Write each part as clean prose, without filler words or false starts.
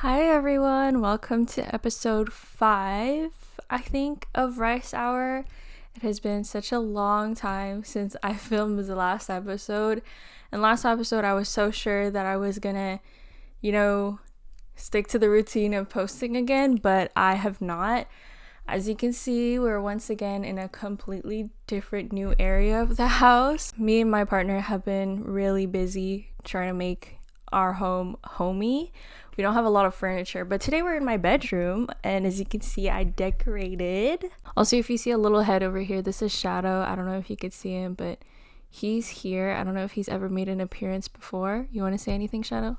Hi everyone, welcome to episode 5, I think, of Rice Hour. It has been such a long time since I filmed the last episode. And last episode I was so sure that I was gonna, stick to the routine of posting again, but I have not. As you can see, we're once again in a completely different new area of the house. Me and my partner have been really busy trying to make our home homey. We don't have a lot of furniture, but today we're in my bedroom, and as you can see, I decorated. Also, if you see a little head over here, this is Shadow. I don't know if you could see him, but he's here. I don't know if he's ever made an appearance before. You want to say anything, Shadow?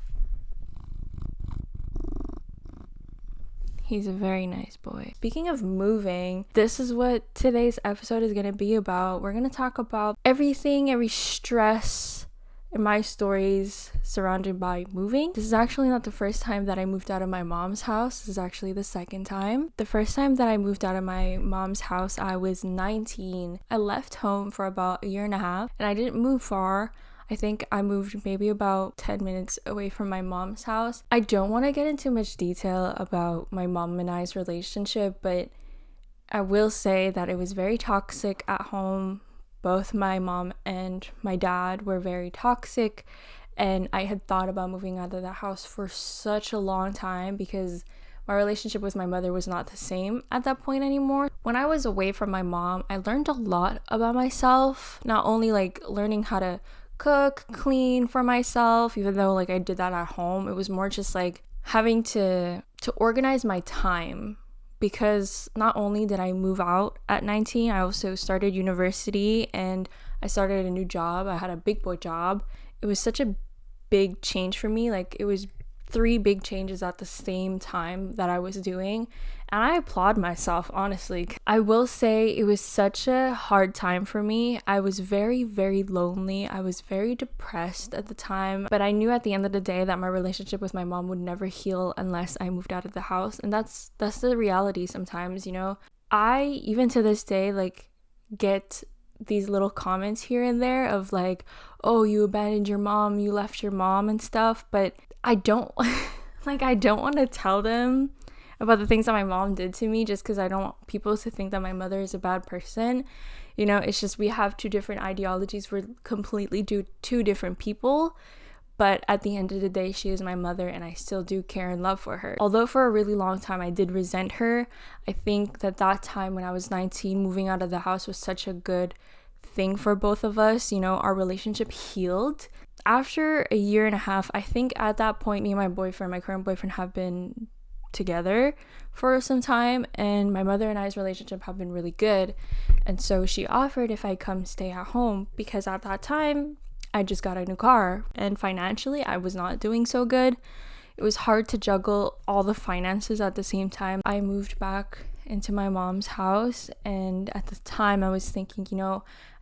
He's a very nice boy. Speaking of moving, this is what today's episode is going to be about. We're going to talk about everything, every stress in my stories surrounded by moving. This is actually not the first time that I moved out of my mom's house. This is actually the second time. The first time that I moved out of my mom's house, I was 19. I left home for about a year and a half, and I didn't move far. I think I moved maybe about 10 minutes away from my mom's house. I don't want to get into much detail about my mom and I's relationship, but I will say that it was very toxic at home. Both my mom and my dad were very toxic, and I had thought about moving out of the house for such a long time because my relationship with my mother was not the same at that point anymore. When I was away from my mom, I learned a lot about myself, not only learning how to cook, clean for myself, even though I did that at home. It was more just having to organize my time, because not only did I move out at 19, I also started university and I started a new job. I had a big boy job. It was such a big change for me. It was 3 big changes at the same time that I was doing, and I applaud myself, honestly. I will say it was such a hard time for me. I was very, very lonely. I was very depressed at the time, but I knew at the end of the day that my relationship with my mom would never heal unless I moved out of the house, and that's the reality sometimes, I, even to this day, get these little comments here and there of oh, you abandoned your mom, you left your mom and stuff, but I don't I don't want to tell them about the things that my mom did to me just because I don't want people to think that my mother is a bad person. It's just we have 2 different ideologies. We're completely 2 different people, but at the end of the day, she is my mother and I still do care and love for her. Although for a really long time I did resent her, I think that time when I was 19, moving out of the house was such a good thing for both of us. Our relationship healed. After a year and a half, I think at that point, me and my current boyfriend, have been together for some time, and my mother and I's relationship have been really good. And so she offered if I come stay at home, because at that time I just got a new car and financially I was not doing so good. It was hard to juggle all the finances at the same time. I moved back into my mom's house, and at the time I was thinking,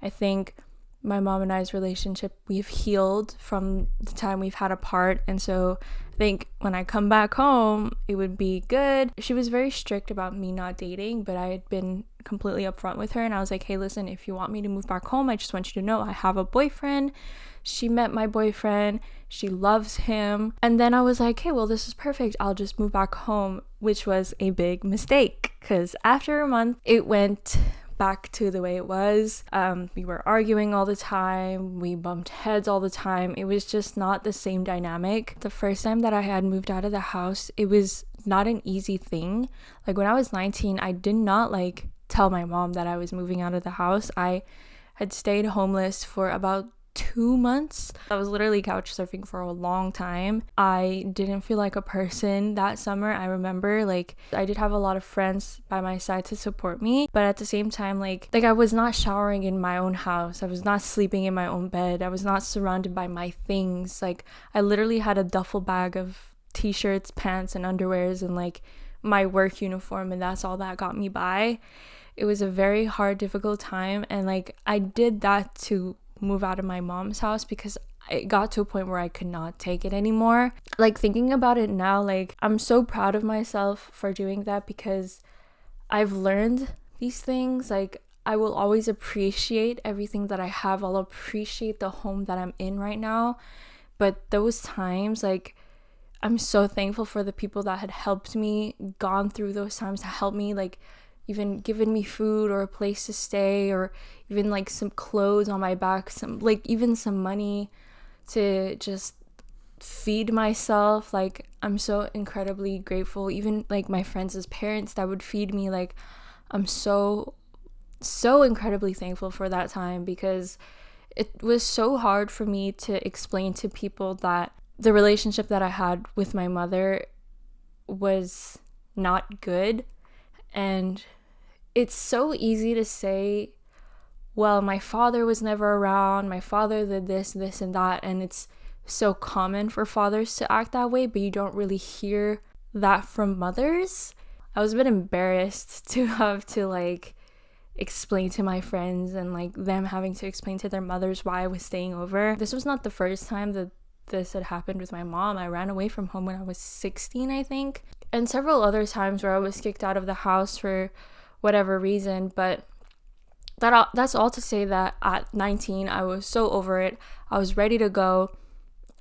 I think my mom and I's relationship, we've healed from the time we've had apart, and so I think when I come back home it would be good. She was very strict about me not dating, but I had been completely upfront with her, and I was like, hey, listen, if you want me to move back home, I just want you to know I have a boyfriend. She met my boyfriend, she loves him. And then I was like, hey, well, this is perfect, I'll just move back home, which was a big mistake, because after a month it went back to the way it was. We were arguing all the time, we bumped heads all the time. It was just not the same dynamic. The first time that I had moved out of the house, it was not an easy thing. When I was 19, I did not tell my mom that I was moving out of the house. I had stayed homeless for about 2 months. I was literally couch surfing for a long time. I didn't feel like a person that summer. I remember I did have a lot of friends by my side to support me, but at the same time I was not showering in my own house. I was not sleeping in my own bed. I was not surrounded by my things. I literally had a duffel bag of t-shirts, pants, and underwears, and my work uniform, and that's all that got me by. It was a very hard, difficult time, and I did that to move out of my mom's house because it got to a point where I could not take it anymore. Thinking about it now, I'm so proud of myself for doing that, because I've learned these things. I will always appreciate everything that I have. I'll appreciate the home that I'm in right now, but those times I'm so thankful for the people that had helped me, gone through those times to help me, like even given me food or a place to stay, or even like some clothes on my back, some like even some money to just feed myself. Like, I'm so incredibly grateful. Even like my friends' parents that would feed me, like I'm so incredibly thankful for that time, because it was so hard for me to explain to people that the relationship that I had with my mother was not good. And it's so easy to say, well, my father was never around, my father did this, and that, and it's so common for fathers to act that way, but you don't really hear that from mothers. I was a bit embarrassed to have to like explain to my friends, and like them having to explain to their mothers why I was staying over. This was not the first time that this had happened with my mom. I ran away from home when I was 16, I think, and several other times where I was kicked out of the house for whatever reason. But that's all to say that at 19, I was so over it. I was ready to go.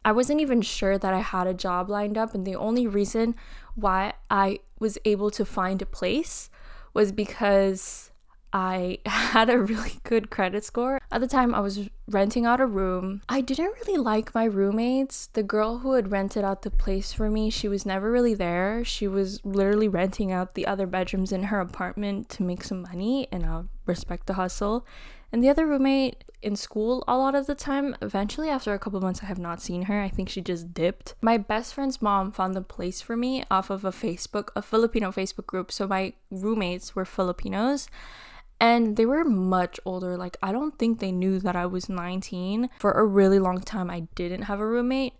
I wasn't even sure that I had a job lined up, and the only reason why I was able to find a place was because I had a really good credit score. At the time, I was renting out a room. I didn't really like my roommates. The girl who had rented out the place for me, she was never really there. She was literally renting out the other bedrooms in her apartment to make some money, and I'll respect the hustle. And the other roommate in school, a lot of the time, eventually after a couple months, I have not seen her. I think she just dipped. My best friend's mom found a place for me off of a Filipino Facebook group. So my roommates were Filipinos, and they were much older. Like, I don't think they knew that I was 19. For a really long time, I didn't have a roommate,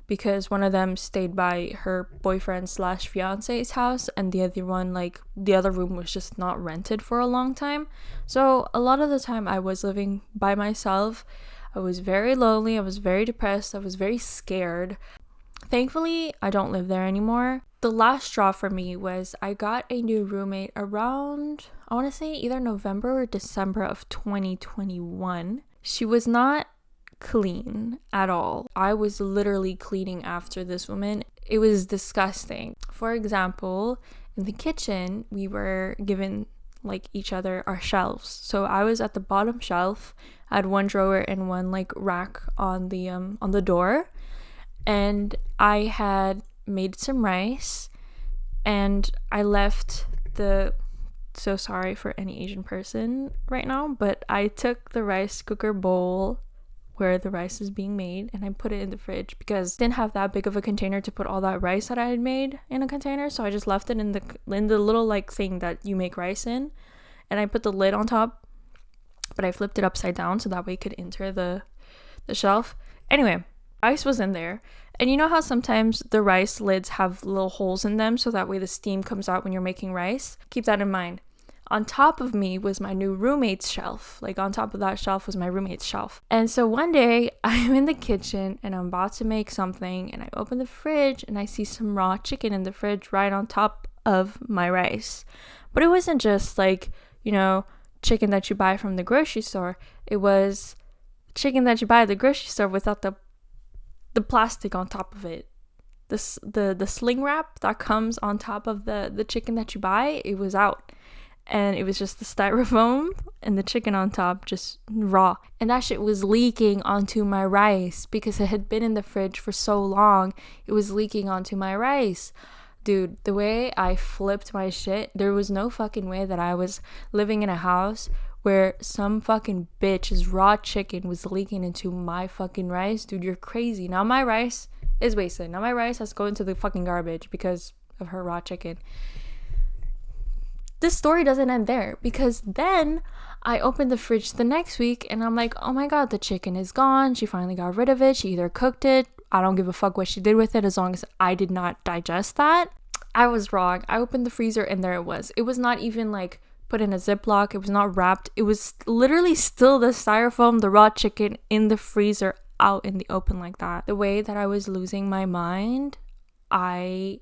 because one of them stayed by her boyfriend / fiance's house, and the other one, like the other room, was just not rented for a long time. So a lot of the time I was living by myself. I was very lonely. I was very depressed. I was very scared. Thankfully, I don't live there anymore. The last straw for me was I got a new roommate around, I want to say either November or December of 2021. She was not clean at all. I was literally cleaning after this woman. It was disgusting. For example, in the kitchen, we were given like each other our shelves. So I was at the bottom shelf. I had one drawer and one like rack on the door, and I had made some rice, and I left so sorry for any Asian person right now, but I took the rice cooker bowl where the rice is being made, and I put it in the fridge because I didn't have that big of a container to put all that rice that I had made in a container. So I just left it in the little like thing that you make rice in, and I put the lid on top, but I flipped it upside down so that way it could enter the shelf. Anyway, rice was in there, and you know how sometimes the rice lids have little holes in them so that way the steam comes out when you're making rice? Keep that in mind. On top of me was my new roommate's shelf. Like, on top of that shelf was my roommate's shelf. And so one day I'm in the kitchen and I'm about to make something, and I open the fridge and I see some raw chicken in the fridge right on top of my rice. But it wasn't just like, chicken that you buy from the grocery store. It was chicken that you buy at the grocery store without the plastic on top of it. The sling wrap that comes on top of the chicken that you buy, it was out. And it was just the styrofoam and the chicken on top, just raw. And that shit was leaking onto my rice because it had been in the fridge for so long. It was leaking onto my rice. Dude, the way I flipped my shit, there was no fucking way that I was living in a house where some fucking bitch's raw chicken was leaking into my fucking rice. Dude, you're crazy. Now my rice is wasted. Now my rice has to go into the fucking garbage because of her raw chicken. This story doesn't end there, because then I opened the fridge the next week and I'm like, oh my god, the chicken is gone. She finally got rid of it. She either cooked it. I don't give a fuck what she did with it as long as I did not digest that. I was wrong. I opened the freezer and there it was. It was not even like put in a Ziploc. It was not wrapped. It was literally still the styrofoam, the raw chicken in the freezer out in the open like that. The way that I was losing my mind, I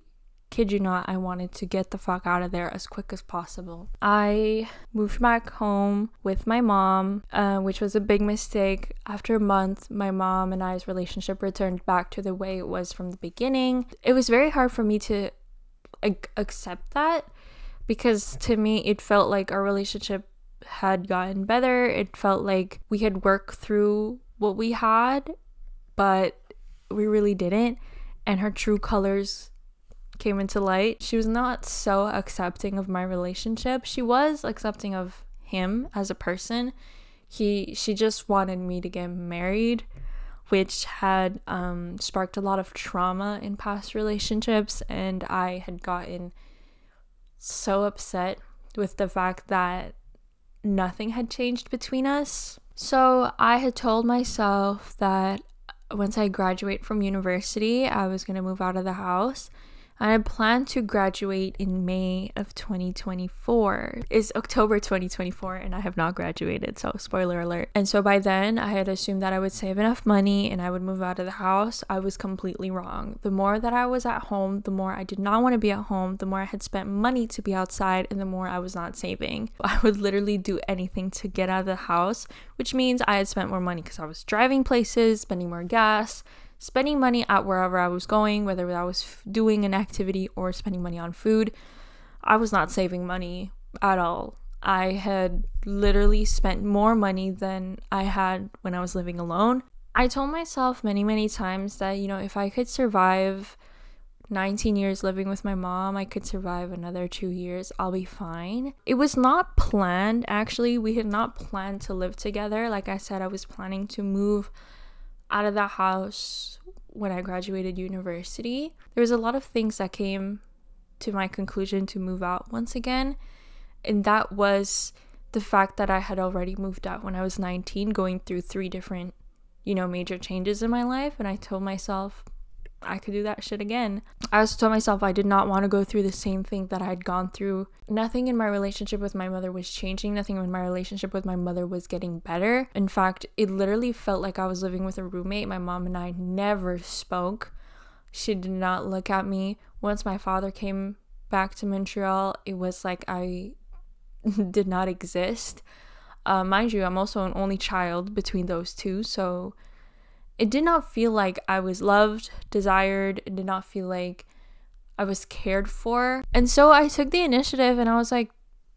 kid you not, I wanted to get the fuck out of there as quick as possible. I moved back home with my mom, which was a big mistake. After a month, my mom and I's relationship returned back to the way it was from the beginning. It was very hard for me to accept that, because to me it felt like our relationship had gotten better. It felt like we had worked through what we had, but we really didn't, and her true colors came into light. She was not so accepting of my relationship. She was accepting of him as a person. She just wanted me to get married, which had sparked a lot of trauma in past relationships, and I had gotten so upset with the fact that nothing had changed between us. So I had told myself that once I graduate from university, I was going to move out of the house. And I plan to graduate in May of 2024. It's October 2024 and I have not graduated, so spoiler alert. And so by then, I had assumed that I would save enough money and I would move out of the house. I was completely wrong. The more that I was at home, the more I did not want to be at home, the more I had spent money to be outside, and the more I was not saving. I would literally do anything to get out of the house, which means I had spent more money because I was driving places, spending more gas, spending money at wherever I was going, whether I was doing an activity or spending money on food. I was not saving money at all. I had literally spent more money than I had when I was living alone. I told myself many times that, if I could survive 19 years living with my mom, I could survive another 2 years, I'll be fine. It was not planned, actually. We had not planned to live together. Like I said, I was planning to move out of the house when I graduated university. There was a lot of things that came to my conclusion to move out once again, and that was the fact that I had already moved out when I was 19, going through 3 different, major changes in my life, and I told myself I could do that shit again. I also told myself I did not want to go through the same thing that I had gone through. Nothing in my relationship with my mother was changing. Nothing in my relationship with my mother was getting better. In fact, it literally felt like I was living with a roommate. My mom and I never spoke. She did not look at me. Once my father came back to Montreal, it was like I did not exist. Mind you, I'm also an only child between those two, so it did not feel like I was loved, desired. It did not feel like I was cared for. And so I took the initiative and I was like,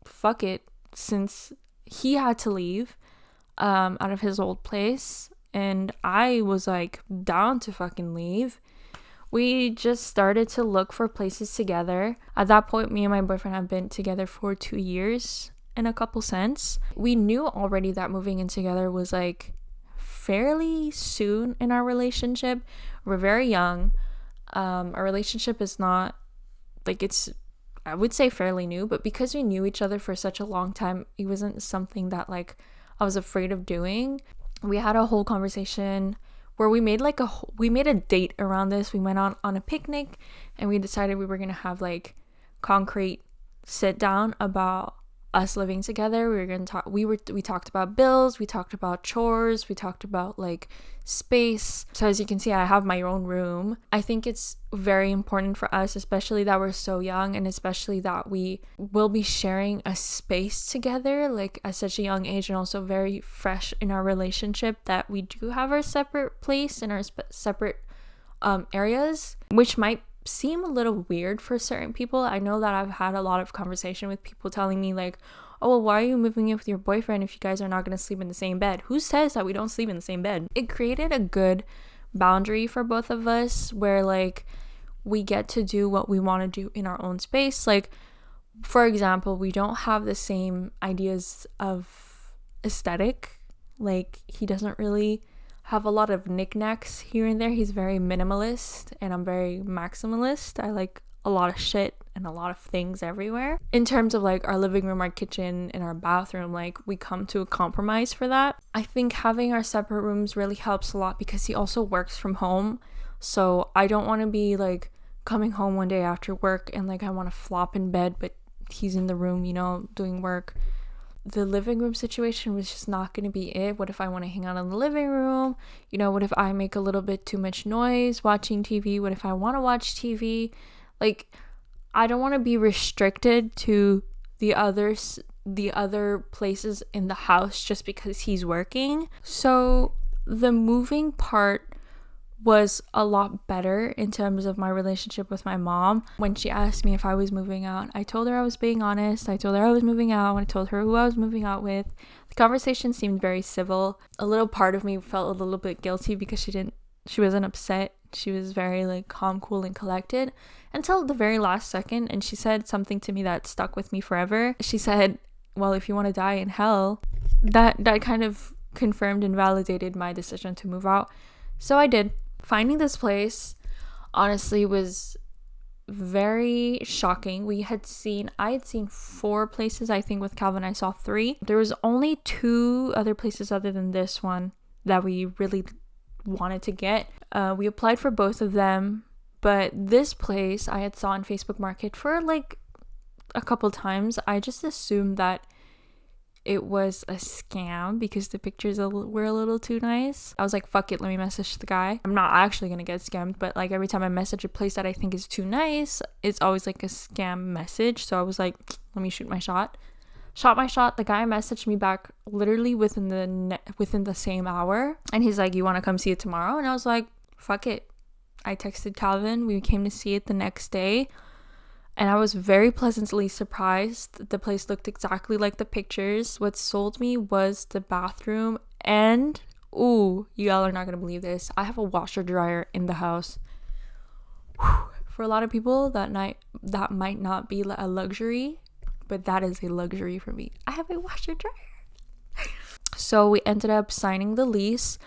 fuck it. Since he had to leave out of his old place and I was like down to fucking leave, we just started to look for places together. At that point, me and my boyfriend have been together for 2 years and a couple cents. We knew already that moving in together was like fairly soon in our relationship. We're very young. Our relationship is not like, it's, I would say, fairly new, but because we knew each other for such a long time, it wasn't something that like I was afraid of doing. We had a whole conversation where we made a date around this. We went on a picnic and we decided we were gonna have like concrete sit down about us living together. We were gonna talk. We talked about bills. We talked about chores. We talked about like space. So as you can see, I have my own room. I think it's very important for us, especially that we're so young, and especially that we will be sharing a space together, like at such a young age, and also very fresh in our relationship, that we do have our separate place and our separate areas, which might seem a little weird for certain people. I know that I've had a lot of conversation with people telling me like, oh, well, why are you moving in with your boyfriend if you guys are not going to sleep in the same bed? Who says that we don't sleep in the same bed? It created a good boundary for both of us where like we get to do what we want to do in our own space. Like, for example, we don't have the same ideas of aesthetic. Like, he doesn't really have a lot of knickknacks here and there. He's very minimalist and I'm very maximalist. I like a lot of shit and a lot of things everywhere. In terms of like our living room, our kitchen, and our bathroom, like we come to a compromise for that. I think having our separate rooms really helps a lot because he also works from home. So I don't want to be like coming home one day after work and like I want to flop in bed, but he's in the room, doing work. The living room situation was just not going to be it. What if I want to hang out in the living room? What if I make a little bit too much noise watching TV? What if I want to watch TV? Like, I don't want to be restricted to the other places in the house just because he's working. So the moving part was a lot better in terms of my relationship with my mom. When she asked me if I was moving out, I told her I was being honest. I told her I was moving out. When I told her who I was moving out with, the conversation seemed very civil. A little part of me felt a little bit guilty because she wasn't upset. She was very like calm, cool, and collected until the very last second. And she said something to me that stuck with me forever. She said, well, if you want to die in hell, that kind of confirmed and validated my decision to move out. So I did. Finding this place honestly was very shocking. I had seen 4 places. I think with Calvin I saw 3. There was only 2 other places other than this one that we really wanted to get. We applied for both of them, but this place I had saw on Facebook Market for like a couple times. I just assumed that it was a scam because the pictures were a little too nice. I was like, fuck it, let me message the guy. I'm not actually gonna get scammed, but like every time I message a place that I think is too nice, it's always like a scam message. So I was like, let me shoot my shot. Shot my shot. The guy messaged me back literally within the same hour, and he's like, you want to come see it tomorrow? And I was like, fuck it. I texted Calvin. We came to see it the next day. And I was very pleasantly surprised. The place looked exactly like the pictures. What sold me was the bathroom. And, ooh, y'all are not going to believe this. I have a washer dryer in the house. Whew. For a lot of people, that might not be a luxury, but that is a luxury for me. I have a washer dryer. So we ended up signing the lease.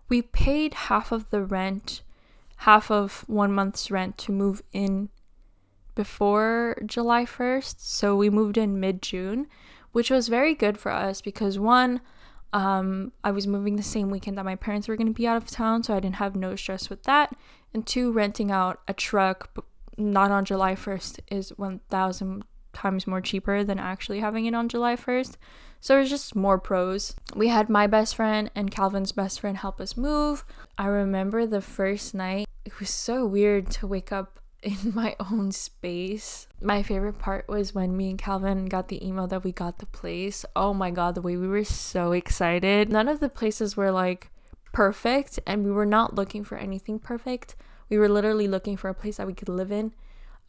We paid half of the rent, half of 1 month's rent to move in before July 1st. So we moved in mid-June, which was very good for us because one, I was moving the same weekend that my parents were going to be out of town, so I didn't have no stress with that. And 2, renting out a truck not on July 1st is 1,000 times more cheaper than actually having it on July 1st. So there's just more pros. We had my best friend and Calvin's best friend help us move. I remember the first night, it was so weird to wake up in my own space. My favorite part was when me and Calvin got the email that we got the place. Oh my god, the way we were so excited. None of the places were like perfect, and we were not looking for anything perfect. We were literally looking for a place that we could live in,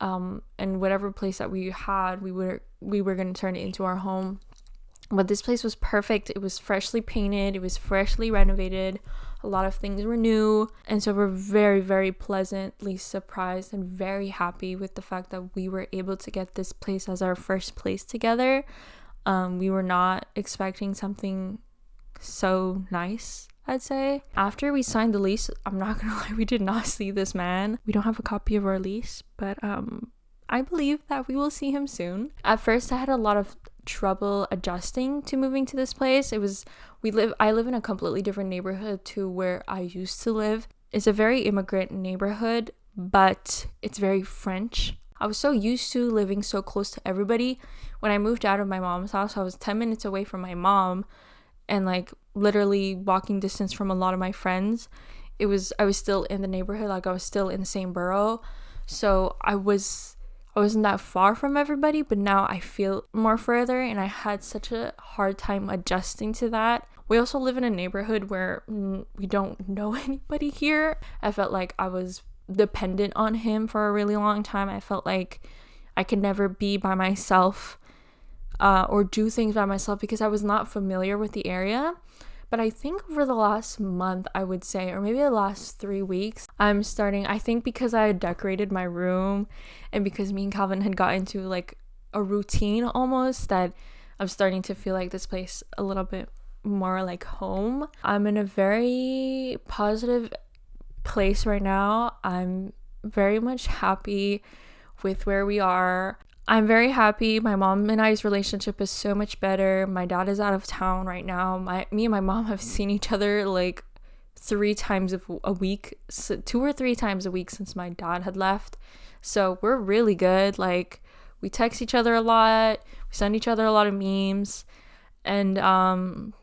and whatever place that we had, we were going to turn it into our home. But this place was perfect. It was freshly painted, it was freshly renovated, a lot of things were new, and so we're very, very pleasantly surprised and very happy with the fact that we were able to get this place as our first place together. We were not expecting something so nice, I'd say. After we signed the lease, I'm not gonna lie, we did not see this man. We don't have a copy of our lease, but I believe that we will see him soon. At first I had a lot of trouble adjusting to moving to this place. I live in a completely different neighborhood to where I used to live. It's a very immigrant neighborhood, but it's very French. I was so used to living so close to everybody. When I moved out of my mom's house, I was 10 minutes away from my mom and like literally walking distance from a lot of my friends. I was still in the neighborhood, like I was still in the same borough. So I wasn't that far from everybody, but now I feel more further, and I had such a hard time adjusting to that. We also live in a neighborhood where we don't know anybody here. I felt like I was dependent on him for a really long time. I felt like I could never be by myself or do things by myself because I was not familiar with the area. But I think over the last month, I would say, or maybe the last 3 weeks, I think because I had decorated my room and because me and Calvin had got into like a routine almost, that I'm starting to feel like this place a little bit more like home. I'm in a very positive place right now. I'm very much happy with where we are. I'm very happy. My mom and I's relationship is so much better. My dad is out of town right now. Me and my mom have seen each other like 3 times a week, so 2 or 3 times a week since my dad had left. So we're really good. Like, we text each other a lot. We send each other a lot of memes. And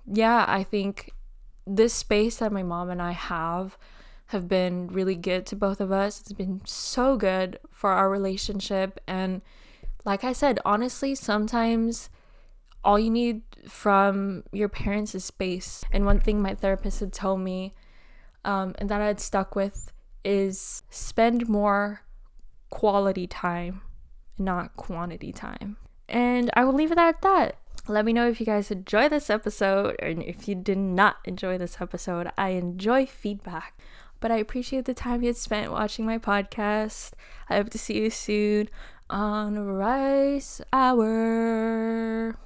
yeah, I think this space that my mom and I have have been really good to both of us. It's been so good for our relationship. And like I said, honestly, sometimes all you need from your parents is space. And one thing my therapist had told me, and that I had stuck with, is spend more quality time, not quantity time. And I will leave it at that. Let me know if you guys enjoy this episode, and if you did not enjoy this episode. I enjoy feedback, but I appreciate the time you had spent watching my podcast. I hope to see you soon on Rice Hour.